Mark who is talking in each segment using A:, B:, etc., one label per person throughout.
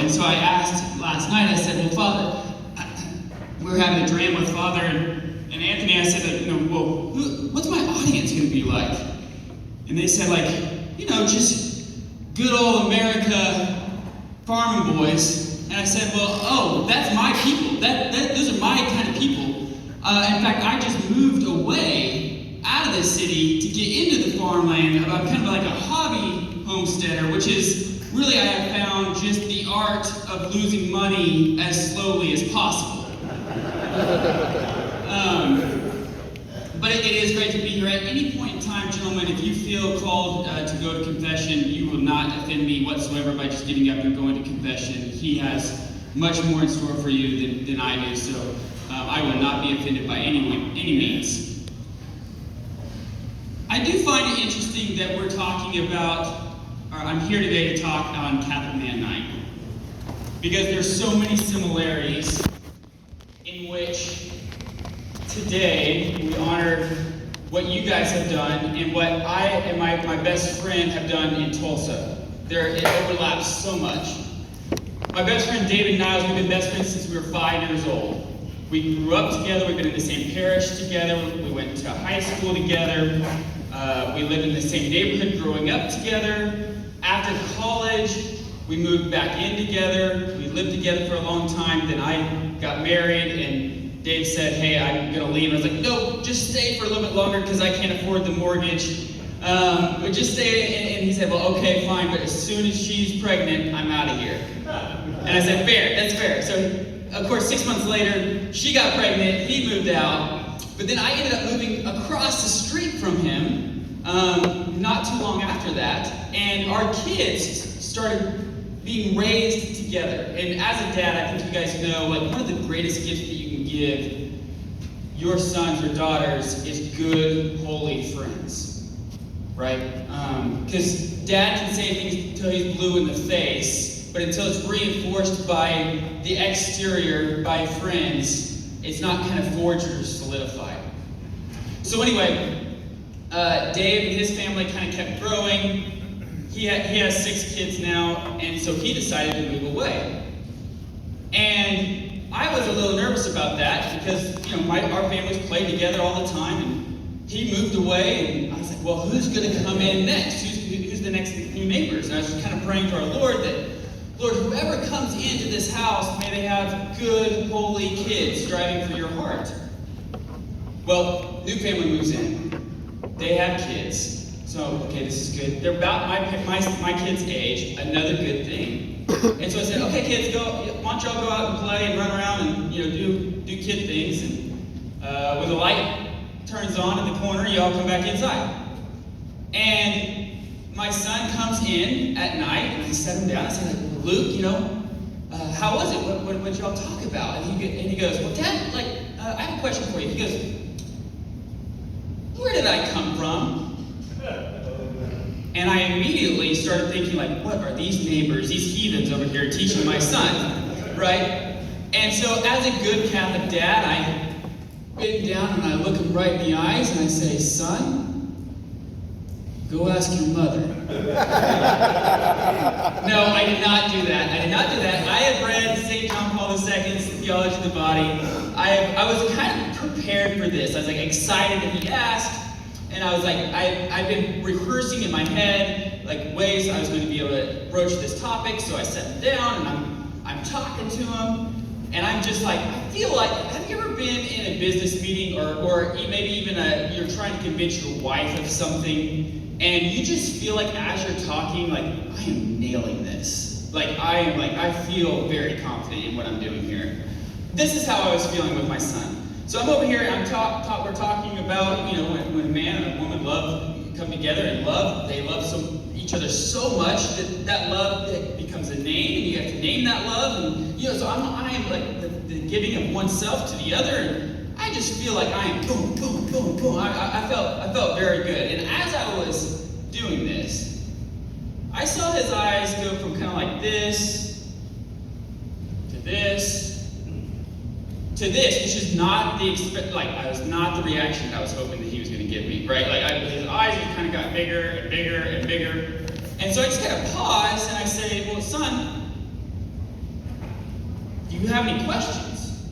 A: And so I asked last night, I said, well, Father, we were having a dream with Father and Anthony. I said, well, what's my audience going to be like? And they said, just good old America farming boys. And I said, well, that's my people. Those are my kind of people. In fact, I just moved away out of the city to get into the farmland. I'm kind of like a hobby homesteader, which is really, I have found just the art of losing money as slowly as possible. But it is great to be here. At any point in time, gentlemen, if you feel called to go to confession, you will not offend me whatsoever by just getting up and going to confession. He has much more in store for you than I do, so I will not be offended by any means. I do find it interesting that we're talking about, or I'm here today to talk on Catholic Man Night, because there's so many similarities in which today we honor what you guys have done and what I and my best friend have done in Tulsa. It overlaps so much. My best friend David Niles, we've been best friends since we were 5 years old. We grew up together, we've been in the same parish together, we went to high school together, we lived in the same neighborhood growing up together. After college, we moved back in together, we lived together for a long time, then I got married and Dave said, hey, I'm gonna leave. I was like, no, just stay for a little bit longer because I can't afford the mortgage. But just stay, and he said, well, okay, fine, but as soon as she's pregnant, I'm out of here. And I said, fair, that's fair. So, of course, 6 months later, she got pregnant, he moved out, but then I ended up moving across the street from him, not too long after that, and our kids started being raised together. And as a dad, I think you guys know, one of the greatest gifts that you can give your sons or daughters is good, holy friends, right? Because dad can say things until he's blue in the face, but until it's reinforced by the exterior, by friends, it's not kind of forged or solidified. So anyway, Dave and his family kind of kept growing. He has 6 kids now, and so he decided to move away. And I was a little nervous about that because our families played together all the time, and he moved away, and I was like, well, who's going to come in next? Who's the next new neighbors? And I was just kind of praying to our Lord that, Lord, whoever comes into this house, may they have good, holy kids striving for your heart. Well, new family moves in. They have kids. So, okay, this is good. They're about my kids' age, another good thing. And so I said, okay, kids, why don't y'all go out and play and run around and do kid things. And when the light turns on in the corner, y'all come back inside. And my son comes in at night, and I set him down. I said, Luke, how was it? What did y'all talk about? And he goes, well, Dad, I have a question for you. He goes, where did I come from? And I immediately started thinking, what are these neighbors, these heathens over here teaching my son, right? And so as a good Catholic dad, I bend down and I look him right in the eyes and I say, son, go ask your mother. No, I did not do that. I have read St. John Paul II's Theology of the Body. I was kind of prepared for this. I was excited that he asked. And I was I've been rehearsing in my head, ways I was going to be able to broach this topic. So I sat him down and I'm talking to him. And I'm just I feel have you ever been in a business meeting or maybe even you're trying to convince your wife of something and you just feel as you're talking, I am nailing this. I feel very confident in what I'm doing here. This is how I was feeling with my son. So I'm over here, and we're talking about, when a man and a woman come together and they love each other so much that love that becomes a name, and you have to name that love, and so I am the giving of oneself to the other, and I just feel I am boom, boom, boom, boom. I felt very good, and as I was doing this, I saw his eyes go from kind of this to this. To this, which is not I was not the reaction I was hoping that he was going to give me, right? His eyes just kind of got bigger and bigger and bigger. And so I just kind of pause and I say, well, son, do you have any questions?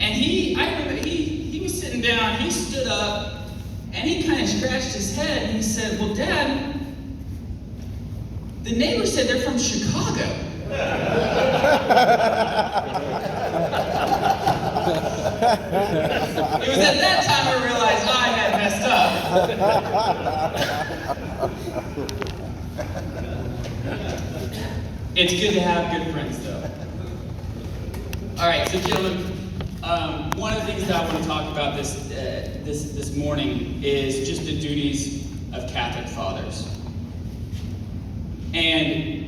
A: And I remember he was sitting down, he stood up, and he kind of scratched his head, and he said, well, Dad, the neighbors said they're from Chicago. It was at that time I realized I had messed up. It's good to have good friends, though. All right, so gentlemen, one of the things that I want to talk about this morning is just the duties of Catholic fathers. And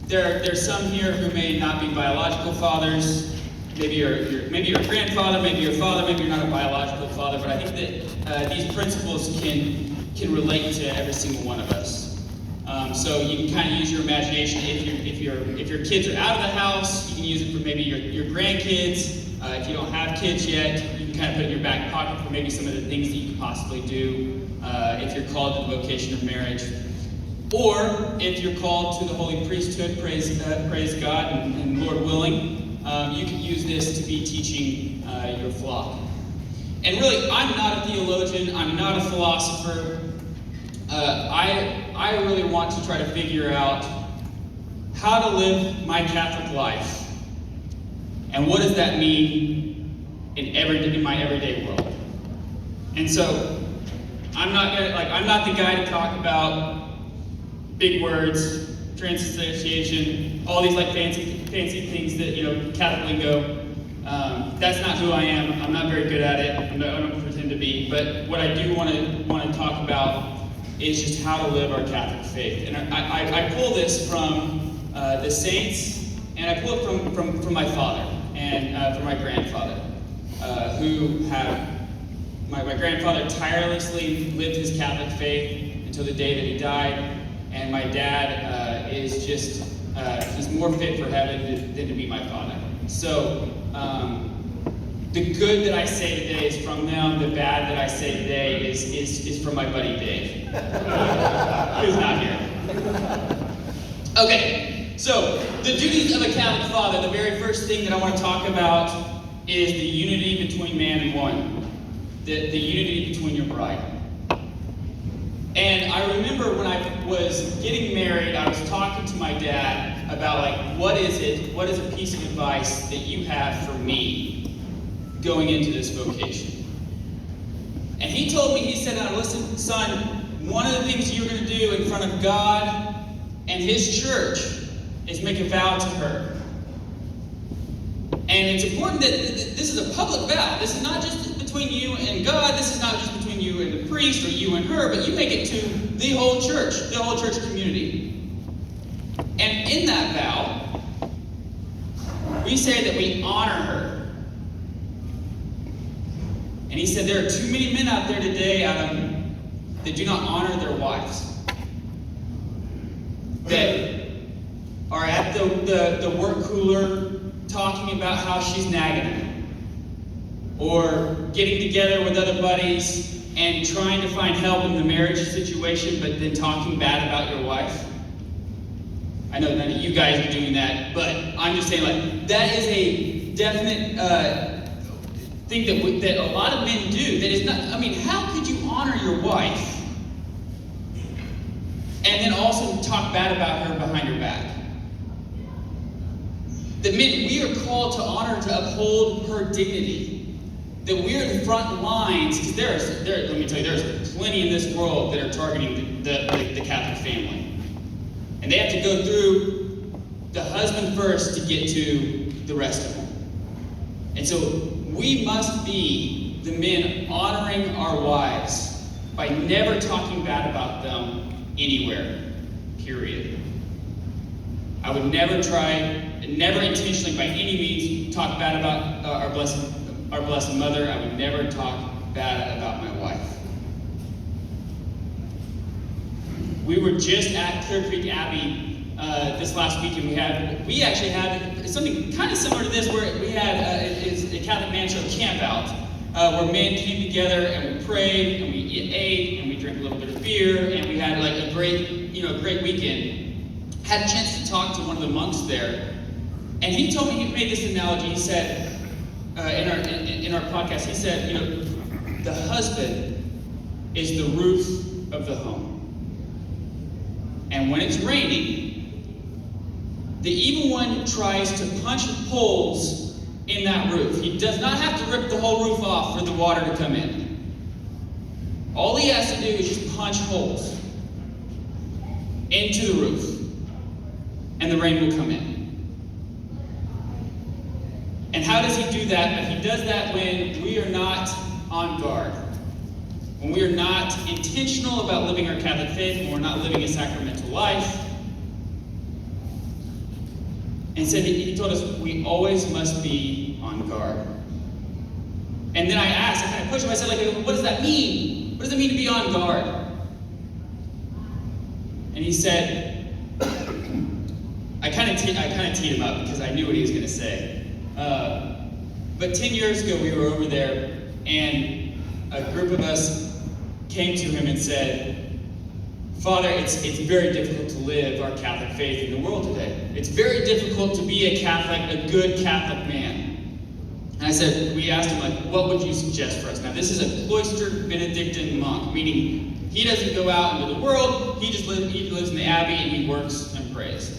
A: there's some here who may not be biological fathers. Maybe you're a grandfather, maybe you're a father, maybe you're not a biological father. But I think that these principles can relate to every single one of us. So you can kind of use your imagination. If your kids are out of the house, you can use it for maybe your grandkids. If you don't have kids yet, you can kind of put it in your back pocket for maybe some of the things that you could possibly do if you're called to the vocation of marriage. Or if you're called to the holy priesthood, praise God, and Lord willing, you can use this to be teaching your flock. And really, I'm not a theologian, I'm not a philosopher. I really want to try to figure out how to live my Catholic life. And what does that mean in my everyday world? And so, I'm not the guy to talk about big words, transubstantiation, all these fancy things that Catholic lingo. That's not who I am. I'm not very good at it. I don't pretend to be. But what I do want to talk about is just how to live our Catholic faith. And I pull this from the saints, and I pull it from my father and from my grandfather, who have. My grandfather tirelessly lived his Catholic faith until the day that he died. And my dad is just, he's more fit for heaven than to be my father. So, the good that I say today is from them. The bad that I say today is from my buddy Dave, who's not here. Okay, so the duties of a Catholic father, the very first thing that I want to talk about is the unity between man and woman. The unity between your bride. And I remember when I was getting married, I was talking to my dad about what is a piece of advice that you have for me going into this vocation? And he told me, he said, now listen, son, one of the things you're going to do in front of God and his church is make a vow to her. And it's important that this is a public vow. This is not just between you and God. This is not just between you and the priest or you and her, but you make it to the whole church community. And in that vow, we say that we honor her. And he said there are too many men out there today, Adam, that do not honor their wives. That are at the work cooler talking about how she's nagging them. Or getting together with other buddies and trying to find help in the marriage situation, but then talking bad about your wife. I know none of you guys are doing that, but I'm just saying, that is a definite thing that a lot of men do. That is not. I mean, how could you honor your wife and then also talk bad about her behind her back? That men, we are called to honor, to uphold her dignity. That we're the front lines, because let me tell you, there's plenty in this world that are targeting the Catholic family. And they have to go through the husband first to get to the rest of them. And so we must be the men honoring our wives by never talking bad about them anywhere, period. I would never intentionally by any means talk bad about our blessed mother. I would never talk bad about my wife. We were just at Clear Creek Abbey this last weekend. We actually had something kind of similar to this, where we had a Catholic Man Show camp out, where men came together and we prayed and we ate and we drank a little bit of beer and we had a great weekend. had a chance to talk to one of the monks there, and he told me, he made this analogy. He said, in our podcast, he said, the husband is the roof of the home. And when it's raining, the evil one tries to punch holes in that roof. He does not have to rip the whole roof off for the water to come in. All he has to do is just punch holes into the roof, and the rain will come in. And how does he do that? He does that when we are not on guard. When we are not intentional about living our Catholic faith, when we're not living a sacramental life. And said he told us we always must be on guard. And then I asked, I kind of pushed him, I said, what does that mean? What does it mean to be on guard? And he said, I kind of teed him up because I knew what he was going to say. But 10 years ago, we were over there, and a group of us came to him and said, Father, it's very difficult to live our Catholic faith in the world today. It's very difficult to be a Catholic, a good Catholic man. And I said, we asked him, what would you suggest for us? Now, this is a cloistered Benedictine monk, meaning he doesn't go out into the world, he lives in the abbey, and he works and prays.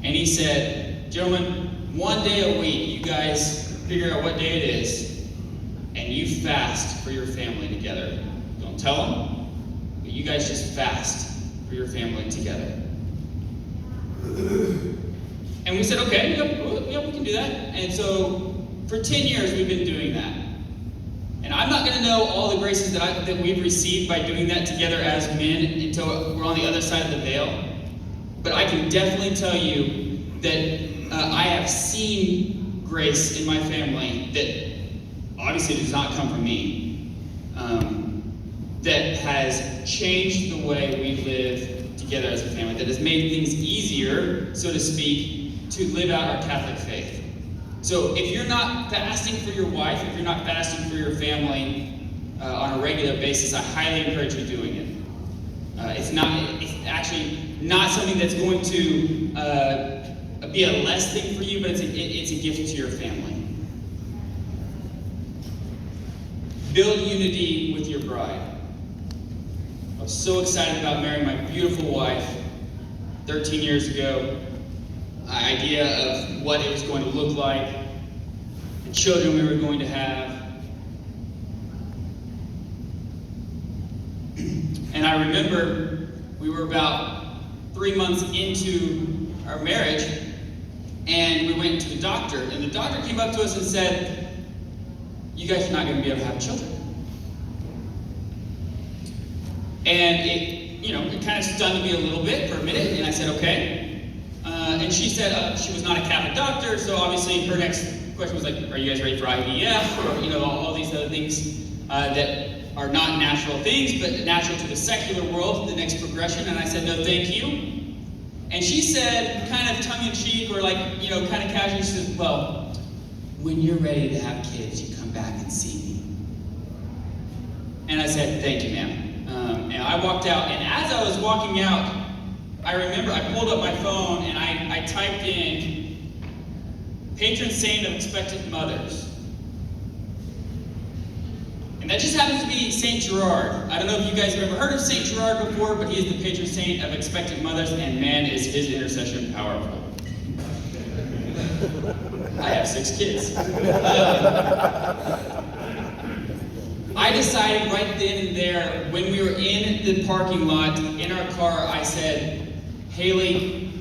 A: And he said, gentlemen, one day a week, you guys figure out what day it is, and you fast for your family together. Don't tell them, but you guys just fast for your family together. And we said, okay, yeah, we can do that. And so for 10 years, we've been doing that. And I'm not going to know all the graces that we've received by doing that together as men until we're on the other side of the veil. But I can definitely tell you that I have seen grace in my family that obviously does not come from me, that has changed the way we live together as a family, that has made things easier, so to speak, to live out our Catholic faith. So if you're not fasting for your wife, if you're not fasting for your family on a regular basis, I highly encourage you doing it. It's actually not something that's going to be a less thing for you, but it's a gift to your family. Build unity with your bride. I was so excited about marrying my beautiful wife 13 years ago. The idea of what it was going to look like, the children we were going to have. And I remember we were about 3 months into our marriage, and we went to the doctor, and the doctor came up to us and said, you guys are not going to be able to have children. And it kind of stunned me a little bit for a minute, and I said, okay. And she said she was not a Catholic doctor, so obviously her next question was like, are you guys ready for IVF? Or, all these other things that are not natural things, but natural to the secular world, the next progression. And I said, no, thank you. And she said, kind of tongue-in-cheek, or kind of casually, she says, well, when you're ready to have kids, you come back and see me. And I said, thank you, ma'am. And I walked out, and as I was walking out, I remember I pulled up my phone and I typed in patron saint of expectant mothers. And that just happens to be St. Gerard. I don't know if you guys have ever heard of St. Gerard before, but he is the patron saint of expectant mothers, and man, is his intercession powerful. I have 6 kids. I decided right then and there, when we were in the parking lot, in our car, I said, Haley,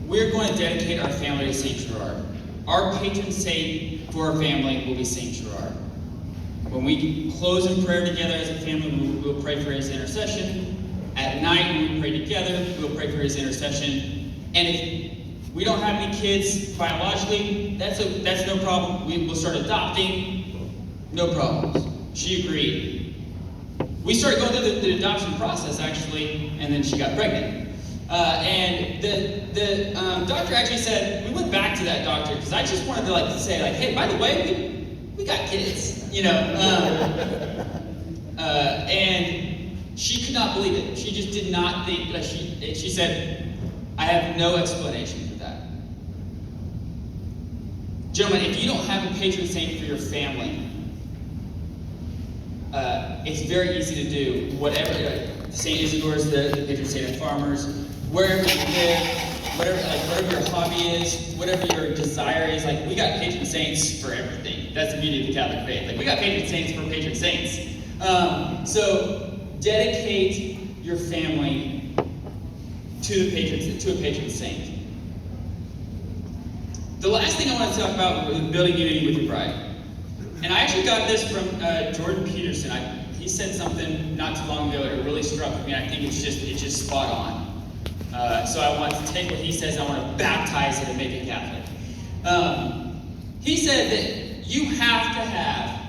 A: we're going to dedicate our family to St. Gerard. Our patron saint for our family will be St. Gerard. When we close in prayer together as a family, we'll pray for his intercession. At night, when we pray together, we'll pray for his intercession. And if we don't have any kids biologically, that's no problem. We'll start adopting. No problems. She agreed. We started going through the adoption process, actually, and then she got pregnant. And the doctor actually said, we went back to that doctor, because I just wanted to say, hey, by the way, we got kids, and she could not believe it. She just did not think, she said, have no explanation for that. Gentlemen, if you don't have a patron saint for your family, it's very easy to do. Whatever, St. Isidore's the patron saint of farmers. Wherever you live, whatever your hobby is, whatever your desire is, like, we got patron saints for everything. That's the beauty of the Catholic faith. Like, we got patron saints for patron saints. So dedicate your family to a patron saint. The last thing I want to talk about is building unity with your bride. And I actually got this from Jordan Peterson. He said something not too long ago, and it really struck me. I think it's just spot on. So I want to take what he says, I want to baptize it and make it Catholic. He said that you have to have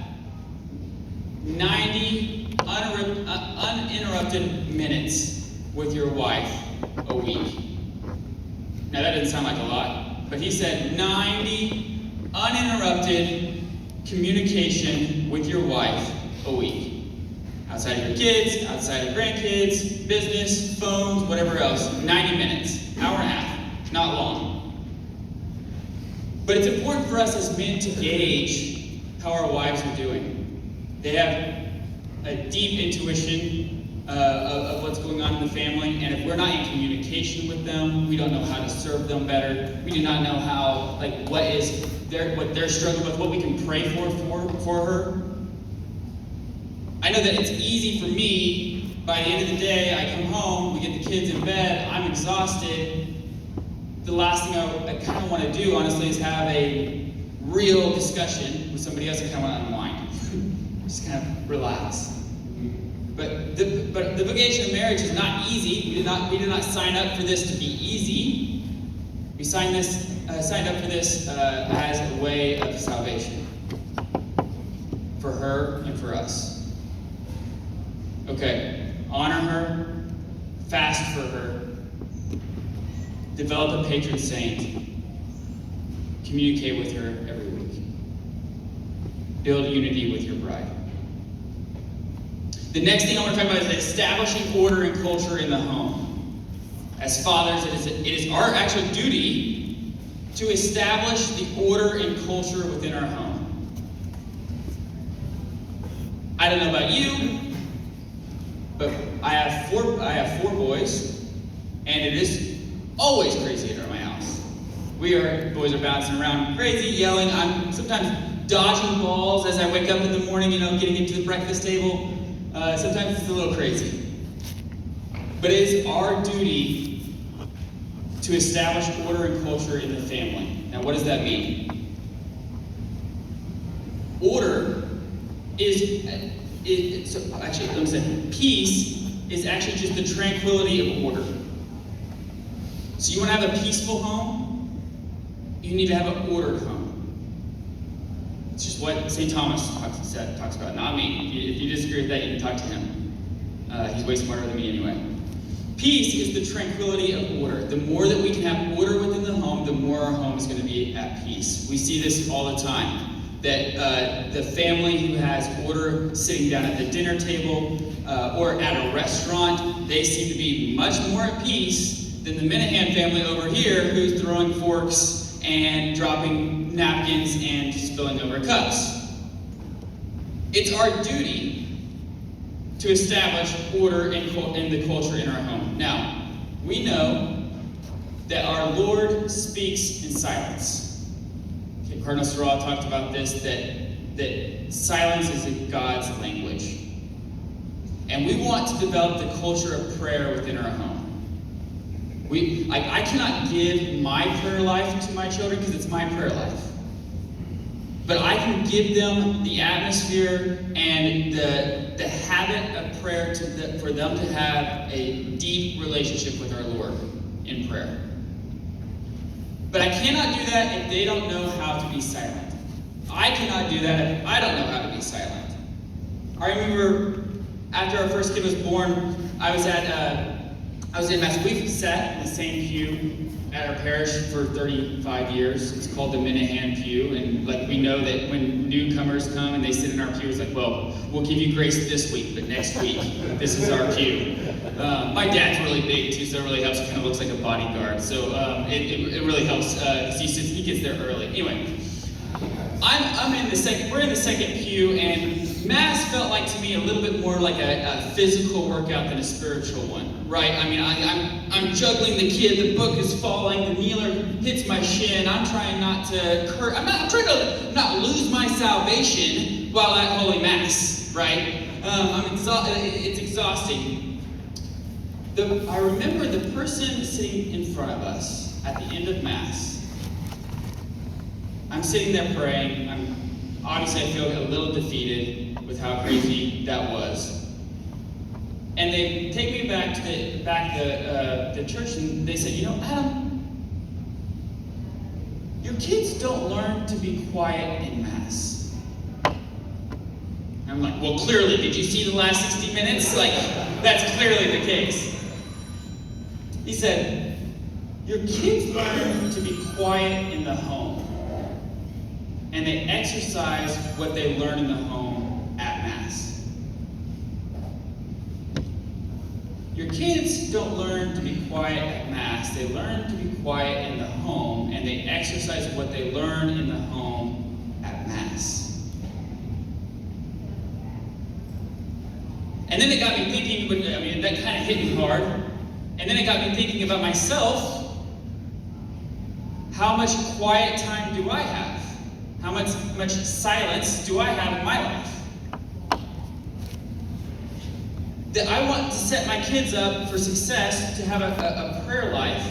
A: 90 uninterrupted minutes with your wife a week. Now that doesn't sound like a lot, but he said 90 uninterrupted communication with your wife a week. Outside of your kids, outside of grandkids, business, phones, whatever else, 90 minutes, hour and a half, not long. But it's important for us as men to gauge how our wives are doing. They have a deep intuition of what's going on in the family, and if we're not in communication with them, we don't know how to serve them better. We do not know how, like, what they're struggling with, what we can pray for her. I know that it's easy for me, by the end of the day, I come home, we get the kids in bed, I'm exhausted. The last thing I kind of want to do, honestly, is have a real discussion with somebody else. I kind of want to unwind. Just kind of relax. But the vocation of marriage is not easy. We did not sign up for this to be easy. We signed up for this as a way of salvation. For her and for us. Okay, honor her, fast for her, develop a patron saint, communicate with her every week, build unity with your bride. The next thing I want to talk about is establishing order and culture in the home. As fathers, it is our actual duty to establish the order and culture within our home. I don't know about you, but I have four boys, and it is always crazy at my house. Boys are bouncing around crazy, yelling. I'm sometimes dodging balls as I wake up in the morning, getting into the breakfast table. Sometimes it's a little crazy. But it is our duty to establish order and culture in the family. Now, what does that mean? Order actually, let me say, peace is actually just the tranquility of order. So you want to have a peaceful home, you need to have an ordered home. It's just what St. Thomas talks about, not me. If you disagree with that, you can talk to him. He's way smarter than me anyway. Peace is the tranquility of order. The more that we can have order within the home, the more our home is going to be at peace. We see this all the time. That the family who has order sitting down at the dinner table or at a restaurant, they seem to be much more at peace than the Minahan family over here who's throwing forks and dropping napkins and spilling over cups. It's our duty to establish order in the culture in our home. Now, we know that our Lord speaks in silence. Cardinal Sorrell talked about this, that silence is God's language. And we want to develop the culture of prayer within our home. I cannot give my prayer life to my children because it's my prayer life. But I can give them the atmosphere and the habit of prayer for them to have a deep relationship with our Lord in prayer. But I cannot do that if they don't know how to be silent. I cannot do that if I don't know how to be silent. I remember after our first kid was born, I was at I was in Mass. We've sat in the same pew at our parish for 35 years. It's called the Minahan pew, and like we know that when newcomers come and they sit in our pew, it's like, well, we'll give you grace this week, but next week, this is our pew. My dad's really big too, so it really helps. He kind of looks like a bodyguard, so it really helps because he gets there early. Anyway, we're in the second pew, and Mass felt like to me a little bit more like a physical workout than a spiritual one, right? I mean, I'm juggling the kid, the book is falling, the kneeler hits my shin, I'm trying not to I'm trying to not lose my salvation while at Holy Mass, right? It's exhausting. I remember the person sitting in front of us at the end of Mass. I'm sitting there praying. Obviously, I feel a little defeated with how crazy that was. And they take me back to the church, and they said, you know, Adam, your kids don't learn to be quiet in Mass. And I'm like, well, clearly, did you see the last 60 minutes? Like, that's clearly the case. He said, your kids learn to be quiet in the home. And they exercise what they learn in the home at Mass. Your kids don't learn to be quiet at Mass. They learn to be quiet in the home, and they exercise what they learn in the home at Mass. And then it got me thinking, that kind of hit me hard. And then it got me thinking about myself. How much quiet time do I have? How much silence do I have in my life? That I want to set my kids up for success, to have a prayer life.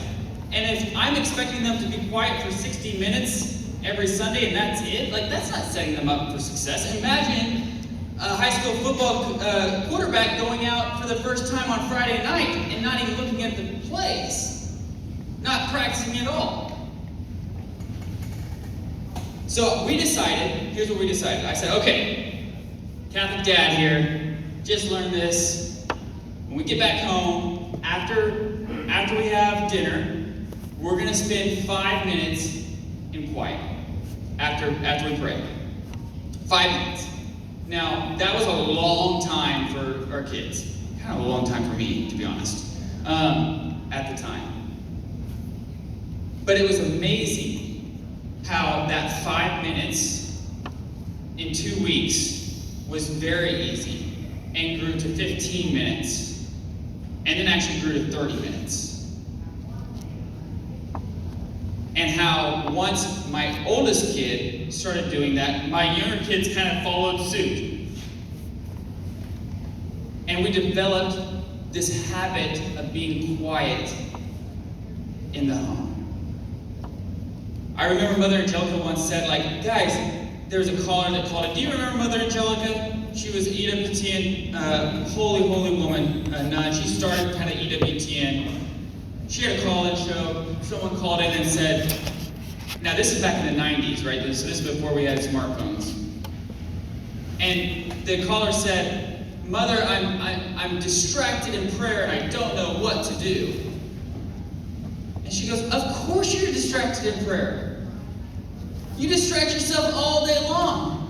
A: And if I'm expecting them to be quiet for 60 minutes every Sunday and that's it, like that's not setting them up for success. Imagine a high school football quarterback going out for the first time on Friday night and not even looking at the plays. Not practicing at all. So here's what we decided. I said, okay, Catholic dad here, just learn this. When we get back home, after we have dinner, we're going to spend 5 minutes in quiet after we pray. 5 minutes. Now, that was a long time for our kids. Kind of a long time for me, to be honest, at the time. But it was amazing how that 5 minutes in 2 weeks was very easy and grew to 15 minutes and then actually grew to 30 minutes. And how once my oldest kid started doing that, my younger kids kind of followed suit. And we developed this habit of being quiet in the home. I remember Mother Angelica once said, like, guys, there was a caller that called it. Do you remember Mother Angelica? She was an EWTN, holy woman, nun. She started kind of EWTN. She had a call-in show. Someone called in and said, now this is back in the 90s, right? This is before we had smartphones. And the caller said, Mother, I'm distracted in prayer and I don't know what to do. And she goes, of course you're distracted in prayer. You distract yourself all day long.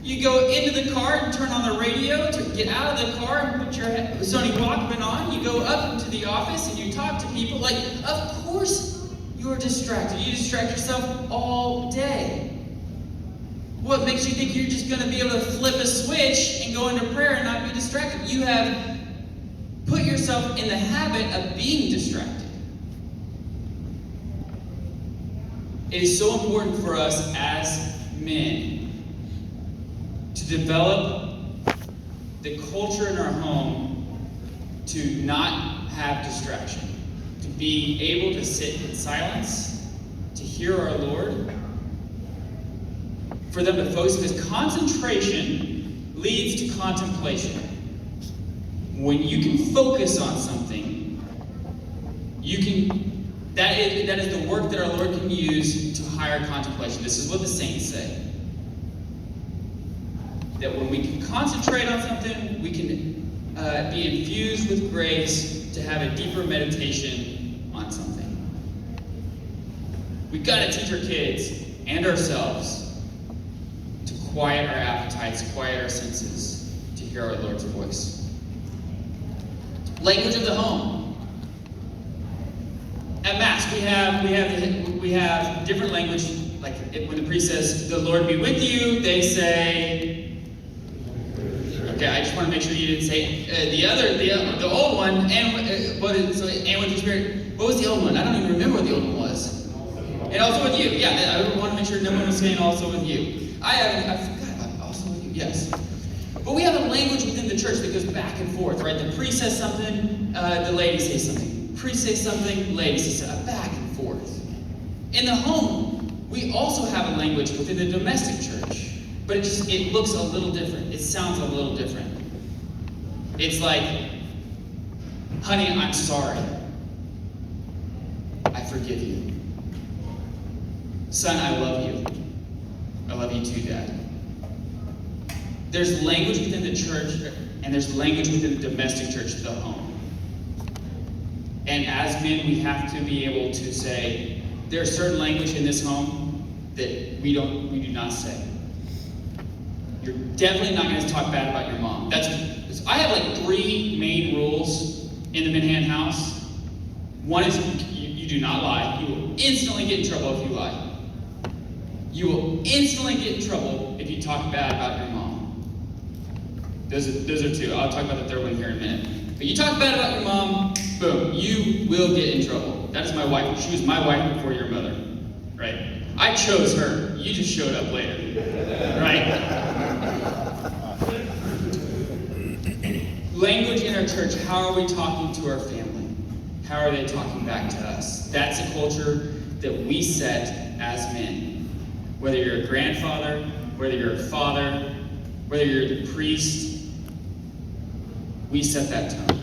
A: You go into the car and turn on the radio to get out of the car and put your Sony Walkman on. You go up into the office and you talk to people. Like, of course you're distracted. You distract yourself all day. What makes you think you're just going to be able to flip a switch and go into prayer and not be distracted? You have put yourself in the habit of being distracted. It is so important for us as men to develop the culture in our home to not have distraction, to be able to sit in silence, to hear our Lord, for them to focus, because concentration leads to contemplation. When you can focus on something, that is the work that our Lord can use to higher contemplation. This is what the saints say. That when we can concentrate on something, we can be infused with grace to have a deeper meditation on something. We've got to teach our kids and ourselves to quiet our appetites, quiet our senses, to hear our Lord's voice. Language of the home. At Mass, we have different language. Like when the priest says, "The Lord be with you," they say. Okay, I just want to make sure you didn't say the old one. And with the Spirit. What was the old one? I don't even remember what the old one was. And also with you. Yeah, I want to make sure no one was saying also with you. I forgot about also with you. Yes. But we have a language within the church that goes back and forth, right? The priest says something, the lady says something. Priest says something, lady says something. Back and forth. In the home, we also have a language within the domestic church. But it looks a little different. It sounds a little different. It's like, honey, I'm sorry. I forgive you. Son, I love you. I love you too, Dad. There's language within the church, and there's language within the domestic church, the home. And as men, we have to be able to say, there's certain language in this home that we do not say. You're definitely not going to talk bad about your mom. I have like 3 main rules in the Minhan house. One is you do not lie. You will instantly get in trouble if you lie. You will instantly get in trouble if you talk bad about your mom. Those are 2. I'll talk about the third one here in a minute. But you talk bad about your mom, boom, you will get in trouble. That is my wife. She was my wife before your mother, right? I chose her. You just showed up later, right? Language in our church, how are we talking to our family? How are they talking back to us? That's a culture that we set as men. Whether you're a grandfather, whether you're a father, whether you're the priest, we set that tone.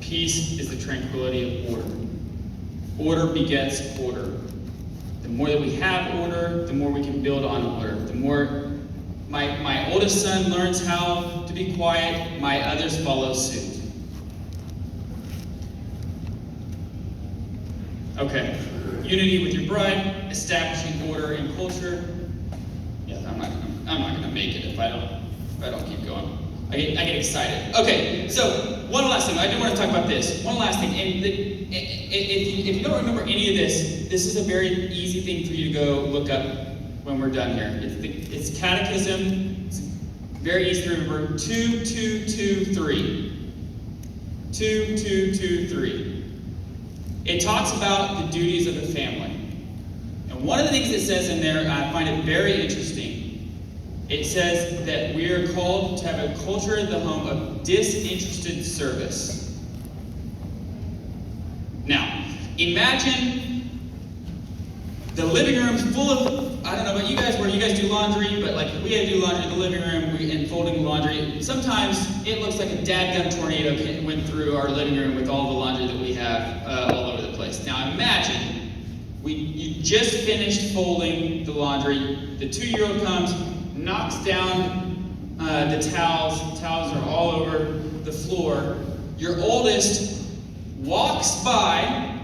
A: Peace is the tranquility of order. Order begets order. The more that we have order, the more we can build on order. The more my oldest son learns how to be quiet, my others follow suit. Okay. Unity with your bride, establishing order and culture. Yeah, I'm not gonna make it if I don't keep going. I get excited. Okay, so one last thing. I do want to talk about this. One last thing. And if you don't remember any of this, this is a very easy thing for you to go look up when we're done here. It's catechism. It's very easy to remember. 2223. 2223. It talks about the duties of the family. And one of the things it says in there, I find it very interesting. It says that we are called to have a culture in the home of disinterested service. Now, imagine the living room's full of, I don't know about you guys, where you guys do laundry, but like we had to do laundry in the living room and folding laundry. Sometimes it looks like a dadgum tornado went through our living room with all the laundry that we have all over the place. Now imagine you just finished folding the laundry, the 2-year-old comes, knocks down the towels. The towels are all over the floor. Your oldest walks by,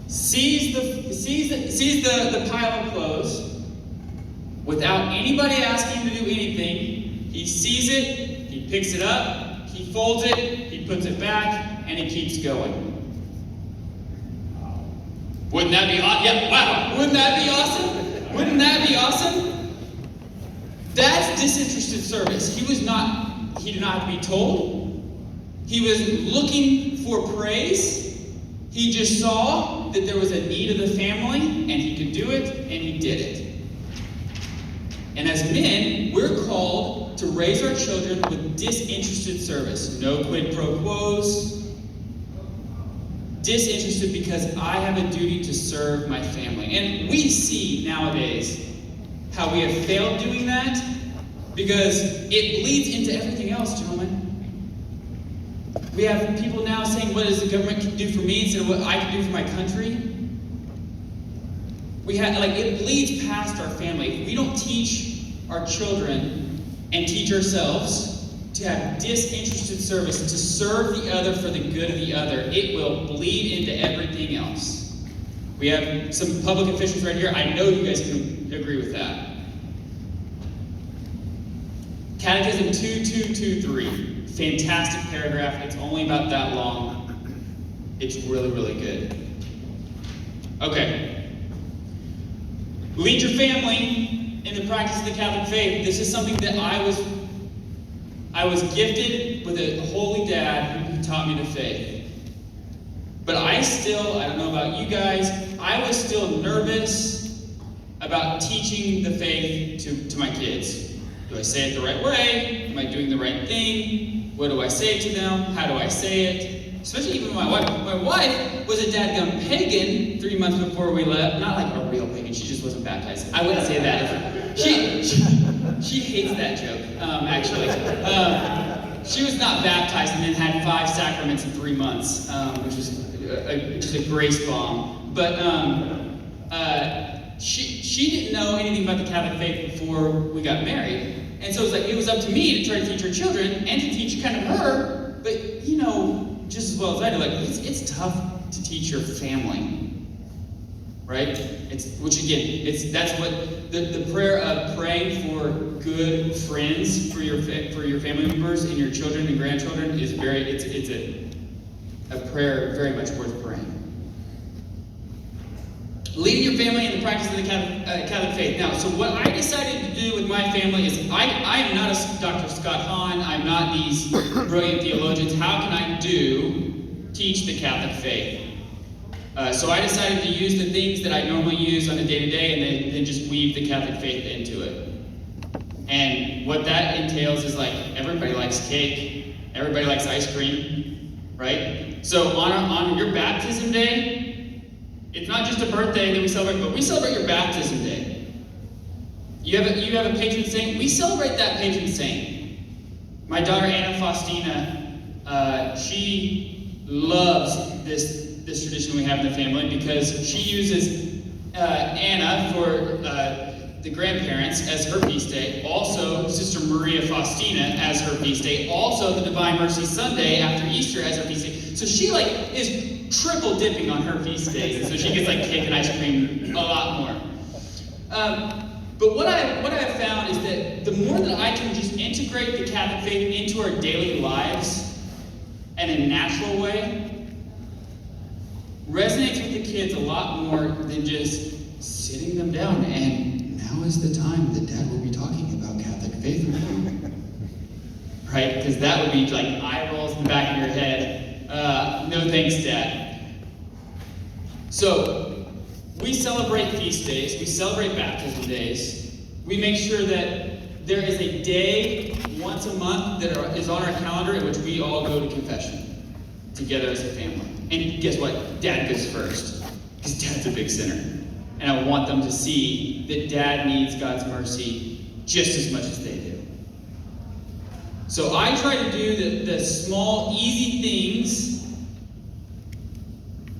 A: sees the pile of clothes without anybody asking him to do anything. He sees it, he picks it up, he folds it, he puts it back, and he keeps going. Wouldn't that be awesome? Yeah, wow. Wouldn't that be awesome? Wouldn't that be awesome? That's disinterested service. He did not have to be told. He was looking for praise. He just saw that there was a need of the family, and he could do it, and he did it. And as men, we're called to raise our children with disinterested service. No quid pro quos. Disinterested because I have a duty to serve my family. And we see nowadays how we have failed doing that because it bleeds into everything else, gentlemen. We have people now saying, what does the government can do for me instead of what I can do for my country? We have, it bleeds past our family. If we don't teach our children and teach ourselves to have disinterested service, to serve the other for the good of the other, it will bleed into everything else. We have some public officials right here. I know you guys can agree with that. Catechism 2223. Fantastic paragraph. It's only about that long. It's really, really good. Okay. Lead your family in the practice of the Catholic faith. This is something that I was gifted with a holy dad who taught me the faith. But I don't know about you guys, I was still nervous about teaching the faith to my kids. Do I say it the right way? Am I doing the right thing? What do I say to them? How do I say it? Especially even my wife. My wife was a dadgum pagan 3 months before we left. Not like a real pagan, she just wasn't baptized. I wouldn't say that. She hates that joke, actually. She was not baptized and then had 5 sacraments in 3 months, which was just a grace bomb. But she didn't know anything about the Catholic faith before we got married. And so it was up to me to try to teach her children and to teach kind of her, but just as well as I do, it's tough to teach your family. Right? That's what the prayer of praying for good friends for your family members and your children and grandchildren is it's a prayer very much worth praying. Leading your family in the practice of the Catholic faith. Now, so what I decided to do with my family is I am not a Dr. Scott Hahn. I'm not these brilliant theologians. How can I teach the Catholic faith? So I decided to use the things that I normally use on a day-to-day and then just weave the Catholic faith into it. And what that entails is everybody likes cake, everybody likes ice cream, right? So on your baptism day, it's not just a birthday that we celebrate, but we celebrate your baptism day. You have a patron saint, we celebrate that patron saint. My daughter Anna Faustina, she loves this tradition we have in the family because she uses Anna for the grandparents as her feast day, also Sister Maria Faustina as her feast day, also the Divine Mercy Sunday after Easter as her feast day. So she is triple dipping on her feast days, and so she gets cake and ice cream a lot more. But what I have found is that the more that I can just integrate the Catholic faith into our daily lives in a natural way, resonates with the kids a lot more than just sitting them down and now is the time that Dad will be talking about Catholic faith with you. Right? Because that would be eye rolls in the back of your head. No thanks, Dad. So, we celebrate feast days, we celebrate baptism days. We make sure that there is a day once a month that is on our calendar in which we all go to confession together as a family. And guess what? Dad goes first, because Dad's a big sinner. And I want them to see that Dad needs God's mercy just as much as they do. So I try to do the small, easy things,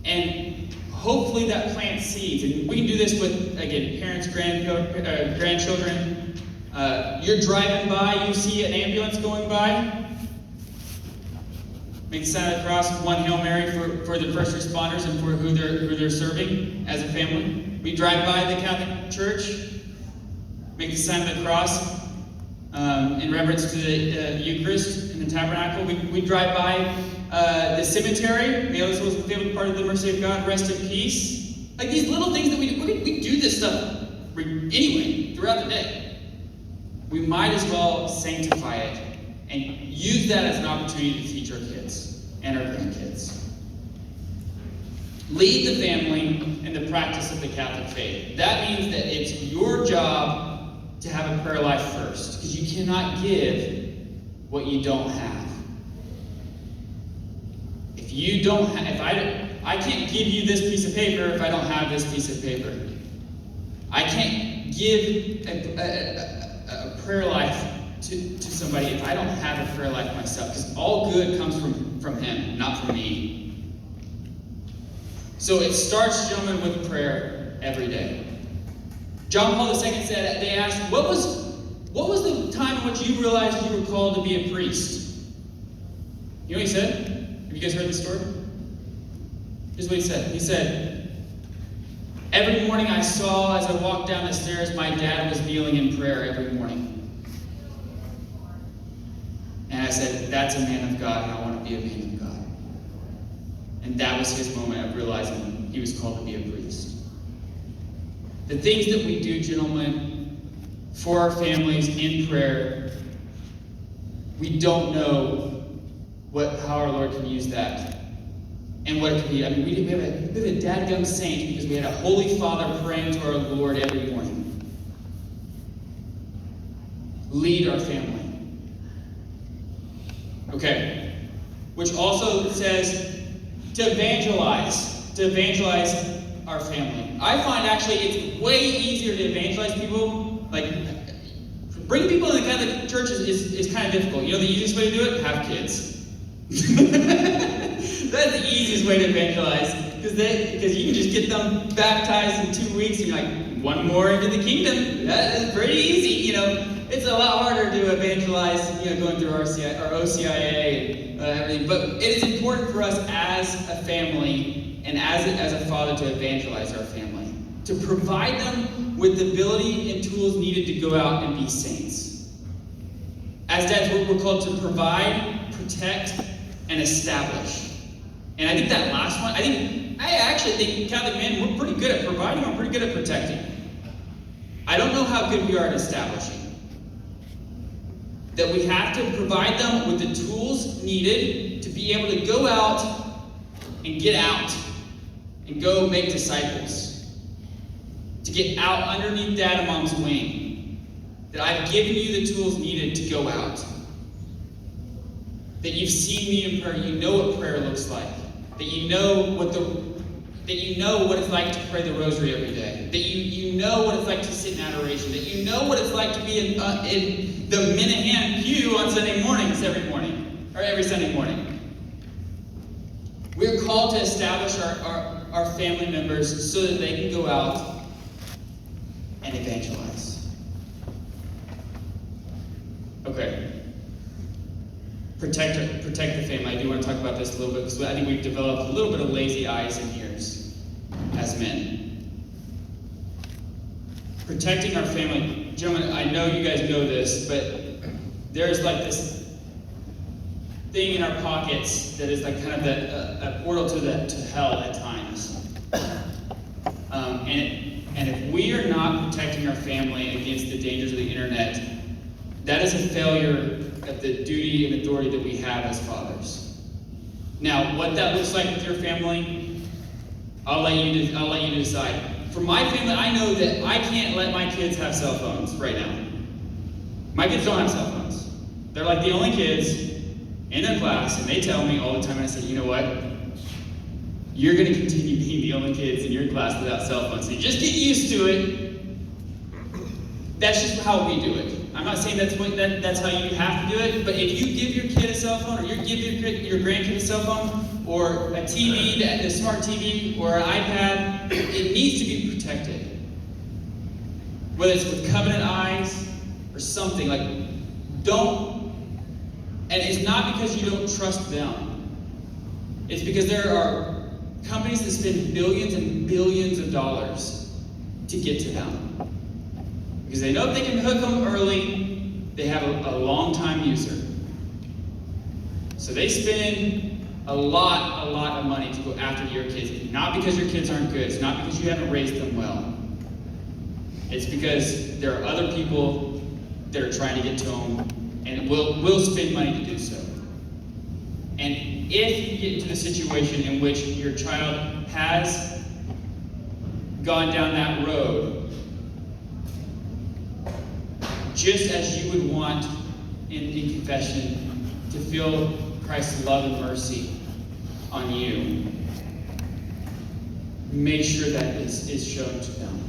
A: and hopefully that plants seeds. And we can do this with, again, parents, grandchildren. You're driving by, you see an ambulance going by. Make the sign of the cross, one Hail Mary for the first responders and for who they're serving as a family. We drive by the Catholic Church, make the sign of the cross in reverence to the Eucharist and the Tabernacle. We drive by the cemetery. May all the souls of the faithful part of the mercy of God rest in peace. These little things that we do this stuff anyway throughout the day. We might as well sanctify it and use that as an opportunity to teach our kids and our grandkids. Lead the family in the practice of the Catholic faith. That means that it's your job to have a prayer life first, because you cannot give what you don't have. If you don't have, I can't give you this piece of paper if I don't have this piece of paper. I can't give a prayer life to somebody if I don't have a prayer life myself, because all good comes from Him, not from me. So it starts, gentlemen, with prayer every day. John Paul II said, they asked, what was what was the time in which you realized you were called to be a priest? You know what he said? Have you guys heard this story? Here's what he said. He said, every morning I saw as I walked down the stairs, my dad was kneeling in prayer every morning. And I said, that's a man of God, and I want to be a man of God. And that was his moment of realizing he was called to be a priest. The things that we do, gentlemen, for our families in prayer, we don't know how our Lord can use that and what it could be. I mean, we have a dadgum saint because we had a Holy Father praying to our Lord every morning. Lead our family. Okay. Which also says to evangelize our family. I find actually it's way easier to evangelize people. Like, bringing people in the Catholic Church is kind of difficult. You know the easiest way to do it? Have kids. That's the easiest way to evangelize, because you can just get them baptized in 2 weeks, and you're like, one more into the kingdom. That is pretty easy, you know. It's a lot harder to evangelize, you know, going through OCIA and everything. But it is important for us as a family and as a father to evangelize our family, to provide them with the ability and tools needed to go out and be saints. As dads, we're called to provide, protect, and establish. And I think that last one, I actually think Catholic men, we're pretty good at providing, we're pretty good at protecting. I don't know how good we are at establishing. That we have to provide them with the tools needed to be able to go out and get out and go make disciples. To get out underneath Dad and Mom's wing. That I've given you the tools needed to go out. That you've seen me in prayer, you know what prayer looks like. That you know what it's like to pray the rosary every day. That you know what it's like to sit in adoration. That you know what it's like to be in the Minahan pew on Sunday mornings every Sunday morning. We're called to establish our family members so that they can go out and evangelize. Okay. Protect the family. I do want to talk about this a little bit because I think we've developed a little bit of lazy eyes and ears as men. Protecting our family. Gentlemen, I know you guys know this, but there's like this thing in our pockets that is like kind of a portal to hell at times. And if we are not protecting our family against the dangers of the internet, that is a failure of the duty and authority that we have as fathers. Now, what that looks like with your family, I'll let you decide. For my family, I know that I can't let my kids have cell phones right now. My kids don't have cell phones. They're like the only kids in their class, and they tell me all the time, and I say, you know what? You're going to continue being the only kids in your class without cell phones. So you just get used to it. That's just how we do it. I'm not saying that's how you have to do it, but if you give your kid a cell phone, or you give your grandkid a cell phone, or a TV, a smart TV, or an iPad, it needs to be protected. Whether it's with covenant eyes or something, like, don't, and it's not because you don't trust them. It's because there are companies that spend billions and billions of dollars to get to them. Because they know if they can hook them early, they have a long-time user. So they spend a lot of money to go after your kids. Not because your kids aren't good. It's not because you haven't raised them well. It's because there are other people that are trying to get to them and will spend money to do so. And if you get into the situation in which your child has gone down that road, just as you would want in confession to feel Christ's love and mercy on you, make sure that is shown to them.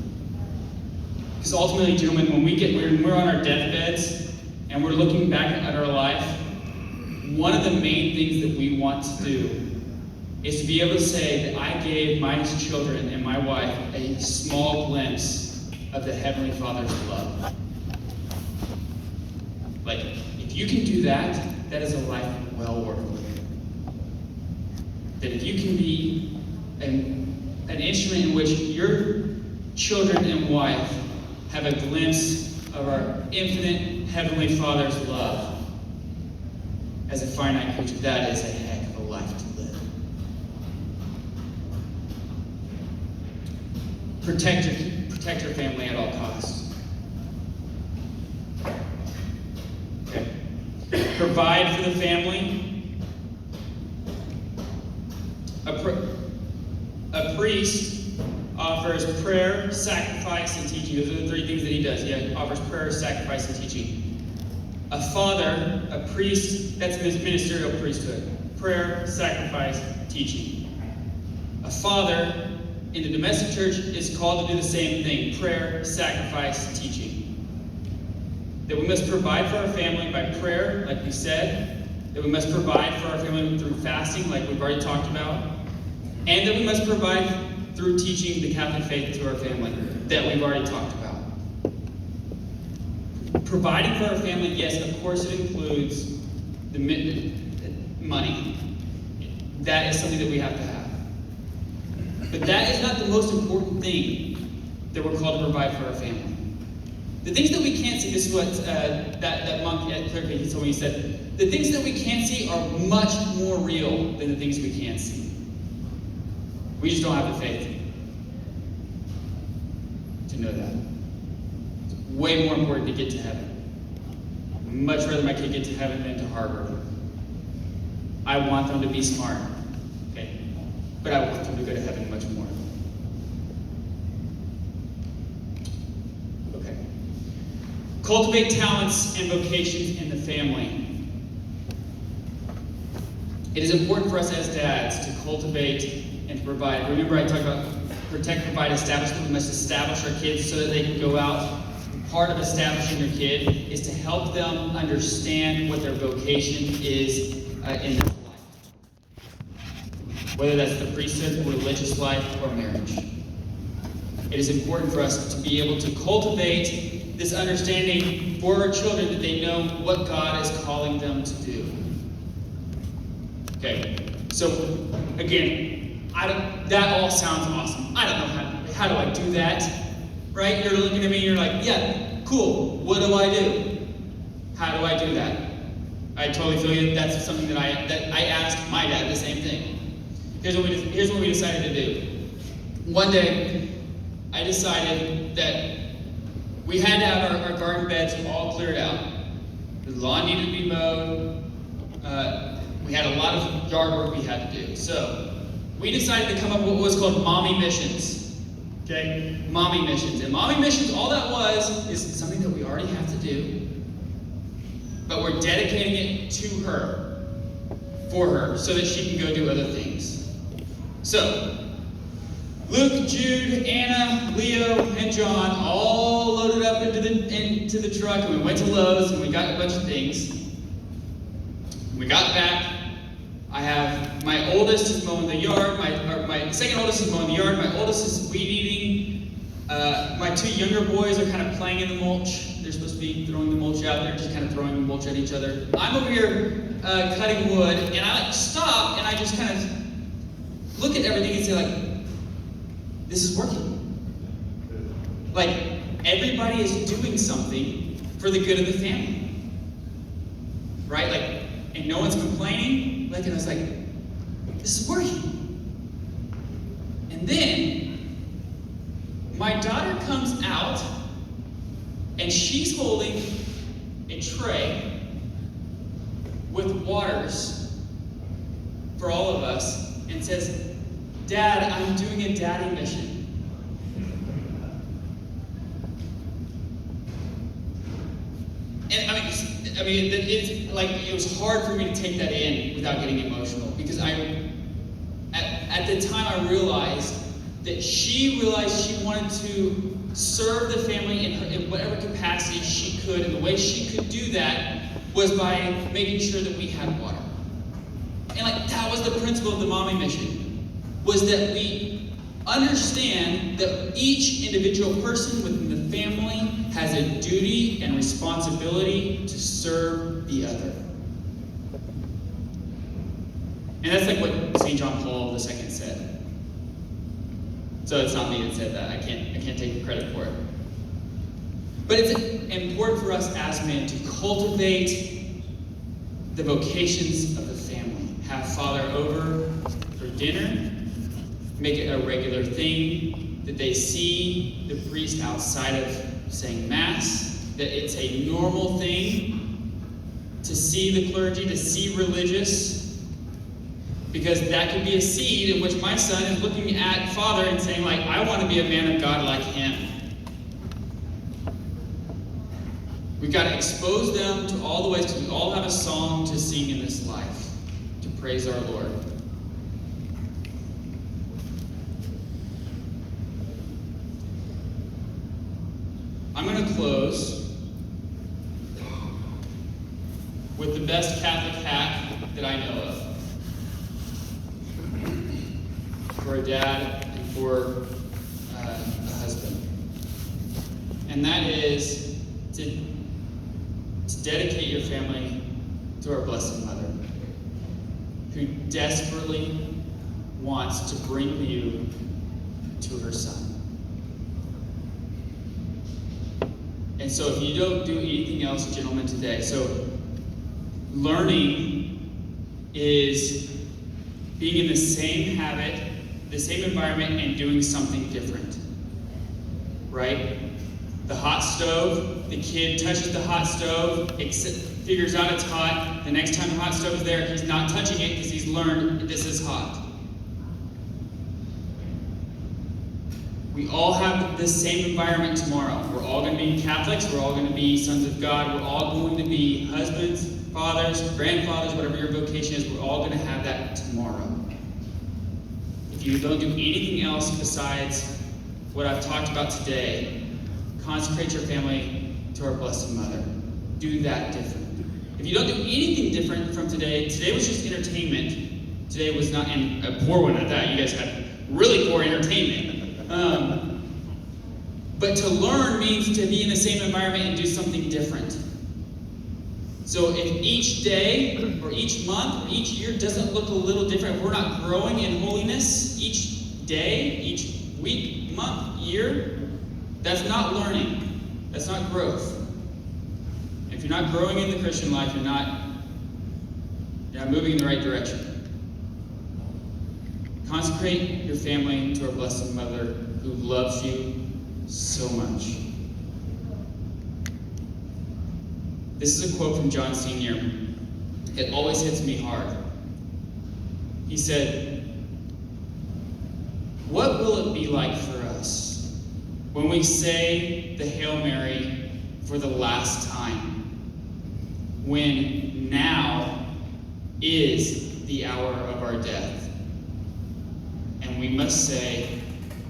A: Because ultimately, gentlemen, when we're on our deathbeds and we're looking back at our life, one of the main things that we want to do is to be able to say that I gave my children and my wife a small glimpse of the Heavenly Father's love. you can do that, that is a life well worth living. That if you can be an instrument in which your children and wife have a glimpse of our infinite Heavenly Father's love as a finite creature, that is a heck of a life to live. Protect your family at all costs. Okay. Provide for the family. A priest offers prayer, sacrifice, and teaching. Those are the three things that he does. He offers prayer, sacrifice, and teaching. A father, a priest, that's ministerial priesthood. Prayer, sacrifice, teaching. A father in the domestic church is called to do the same thing. Prayer, sacrifice, teaching. That we must provide for our family by prayer, like we said. That we must provide for our family through fasting, like we've already talked about. And that we must provide through teaching the Catholic faith to our family, that we've already talked about. Providing for our family, yes, of course it includes the money. That is something that we have to have. But that is not the most important thing that we're called to provide for our family. The things that we can't see, this is what that monk at Clear Creek told me, he said, the things that we can't see are much more real than the things we can see. We just don't have the faith to know that. It's way more important to get to heaven. I'd much rather my kid get to heaven than to Harvard. I want them to be smart, okay? But I want them to go to heaven much more. Okay. Cultivate talents and vocations in the family. It is important for us as dads to cultivate and to provide. Remember I talked about protect, provide, establish. We must establish our kids so that they can go out. Part of establishing your kid is to help them understand what their vocation is in their life. Whether that's the priesthood, religious life, or marriage. It is important for us to be able to cultivate this understanding for our children that they know what God is calling them to do. Okay, so again, that all sounds awesome. I don't know how do I do that, right? You're looking at me and you're like, yeah, cool. What do I do? How do I do that? I totally feel you. That's something that I asked my dad the same thing. Here's what we decided to do. One day, I decided that we had to have our garden beds all cleared out. The lawn needed to be mowed. We had a lot of yard work we had to do. So we decided to come up with what was called Mommy Missions. Okay? Mommy Missions. And Mommy Missions, all that was is something that we already have to do, but we're dedicating it to her, for her, so that she can go do other things. So, Luke, Jude, Anna, Leo, and John all loaded up into the truck, and we went to Lowe's, and we got a bunch of things. We got back. I have my oldest is mowing the yard. My second oldest is mowing the yard. My oldest is weed eating. My two younger boys are kind of playing in the mulch. They're supposed to be throwing the mulch out. They're just kind of throwing the mulch at each other. I'm over here cutting wood, and I stop and I just kind of look at everything and say this is working. Everybody is doing something for the good of the family, right? And no one's complaining. And I was like, this is working. And then my daughter comes out and she's holding a tray with waters for all of us and says, Dad, I'm doing a daddy mission. And it was hard for me to take that in without getting emotional, because at the time I realized that she realized she wanted to serve the family in whatever capacity she could, and the way she could do that was by making sure that we had water. And that was the principle of the Mommy Mission, was that we understand that each individual person within the family has a duty and responsibility to serve the other. And that's like what St. John Paul II said. So it's not me that said that. I can't take the credit for it. But it's important for us as men to cultivate the vocations of the family. Have father over for dinner. Make it a regular thing that they see the priest outside of saying Mass. That it's a normal thing to see the clergy, to see religious. Because that could be a seed in which my son is looking at father and saying, like, I want to be a man of God like him. We've got to expose them to all the ways, because we all have a song to sing in this life, to praise our Lord. I'm going to close with the best Catholic hack that I know of. For a dad and for a husband. And that is to dedicate your family to our Blessed Mother, who desperately wants to bring you to her Son. And so if you don't do anything else, gentlemen, today, so learning is being in the same habit, the same environment, and doing something different, right? The hot stove, the kid touches the hot stove, figures out it's hot. The next time the hot stove is there, he's not touching it because he's learned this is hot. We all have the same environment tomorrow. We're all going to be Catholics. We're all going to be sons of God. We're all going to be husbands, fathers, grandfathers, whatever your vocation is. We're all going to have that tomorrow. If you don't do anything else besides what I've talked about today, consecrate your family to our Blessed Mother. Do that different. If you don't do anything different from today was just entertainment. Today was not, and a poor one at that. You guys had really poor entertainment. But to learn means to be in the same environment and do something different. So if each day, or each month, or each year doesn't look a little different, if we're not growing in holiness each day, each week, month, year, that's not learning. That's not growth. If you're not growing in the Christian life, you're not moving in the right direction. Consecrate your family to our Blessed Mother, who loves you so much. This is a quote from John Sr. It always hits me hard. He said, "What will it be like for us when we say the Hail Mary for the last time, when now is the hour of our death? And we must say,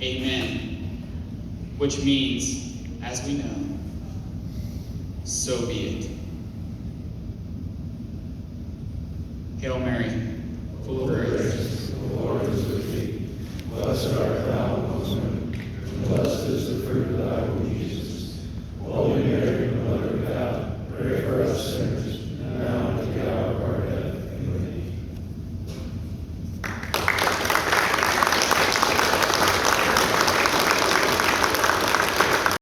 A: Amen, which means, as we know, so be it. Hail Mary, full of grace, the Lord is with thee. Blessed art thou